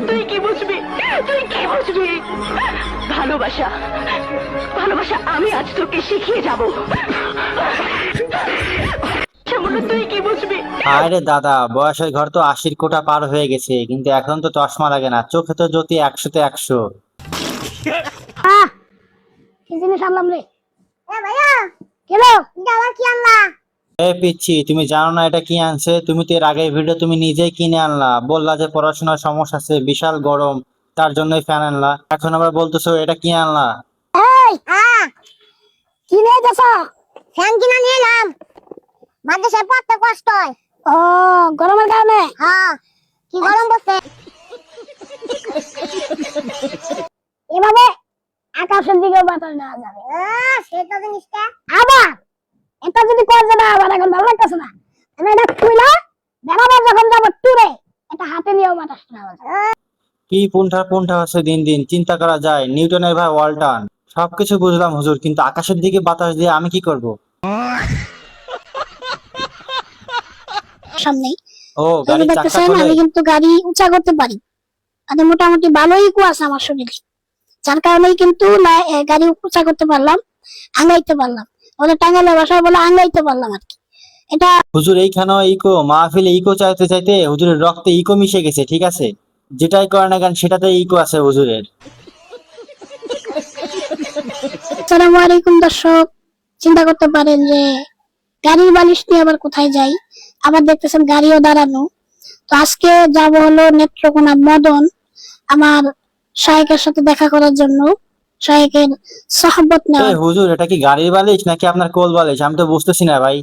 তুই কি বুঝবি? তুই কি বুঝবি? ভালোবাসা, ভালোবাসা আমি আজ তোকে শিখিয়ে যাব। সামান্য তুই কি বুঝবি? আরে দাদা, বয়সের ঘর তো 80 কোটা পার হয়ে গেছে, কিন্তু এখন তো চশমা লাগে না, চোখে তো জ্যোতি 100-তে 100। কি জিনিস আনলাম রে? ভাইয়া কেন আবার কি আনলা? পিচ্ছি, তুমি জানো না এটা কি আনছে? তুমি তো এর আগের ভিডিও তুমি নিজেই কিনে আনলা, বললা যে পড়াশোনার সমস্যা আছে, বিশাল গরম, তার জন্যই ফ্যান আনলা, এখন আবার বলতেছো এটা কি আনলা? এই কি নিয়ে যাচ্ছ? ফ্যান কিনা নিয়ে এলাম, মাদ্রাসায় পড়তে কষ্ট হয়। ও, গরমের কারণে? হ্যাঁ, কি গরম পড়ছে। এভাবে আকাশের দিকে বাতাস নেওয়া যাবে। সেটা জিনিসটা আবার এটা যদি করছে না, আবার এখন ভালো লাগতেছে না। আমি এটা খুইলা বেড়াবার যখন যাবো টুরে, এটা হাতে নিয়েও বাতাস নেওয়া যাবে। কি পুন্ঠা পুন্ঠা আছে দিন দিন, চিন্তা করা যায়, নিউটনের ভাই ওয়াল্টন। সবকিছু বুঝলাম হুজুর, কিন্তু আকাশের দিকে বাতাস দিয়ে আমি কি করব? সামনেই ও, গাড়ির চাকা দেখতেছেন, খোলে? আমি কিন্তু গাড়ি উঁচা করতে পারি। আর মোটামুটি ভালোই কুয়াশ আমার শরীরে, যার কারণেই কিন্তু গাড়ি উঁচা করতে পারলাম, আঙ্গাইতে পারলাম। বলে টাঙ্গাইলের ভাষায় বলে আঙ্গাইতে পারলাম আর কি। এটা হুজুর এইখানেও ইকো, মাহফিলে ইকো চাইতে চাইতে হুজুরের রক্তে ইকো মিশে গেছে, ঠিক আছে? যেটাই করে না কেন সেটাতে ইকো আছে হুজুরের। আসসালামু আলাইকুম দর্শক, চিন্তা করতে পারেন যে গাড়ির বালিশ নিয়ে আবার কোথায় যাই। আবার দেখতেছেন গাড়িও দাঁড়ানো। তো আজকে যাব হলো নেত্রকোনা মদন, আমার শায়েকের সাথে দেখা করার জন্য, শায়েকের সহবত নেওয়ার। হুজুর, এটা কি গাড়ির বালিশ নাকি আপনার কোল বালিশ? আমি তো বুঝতেছি না ভাই।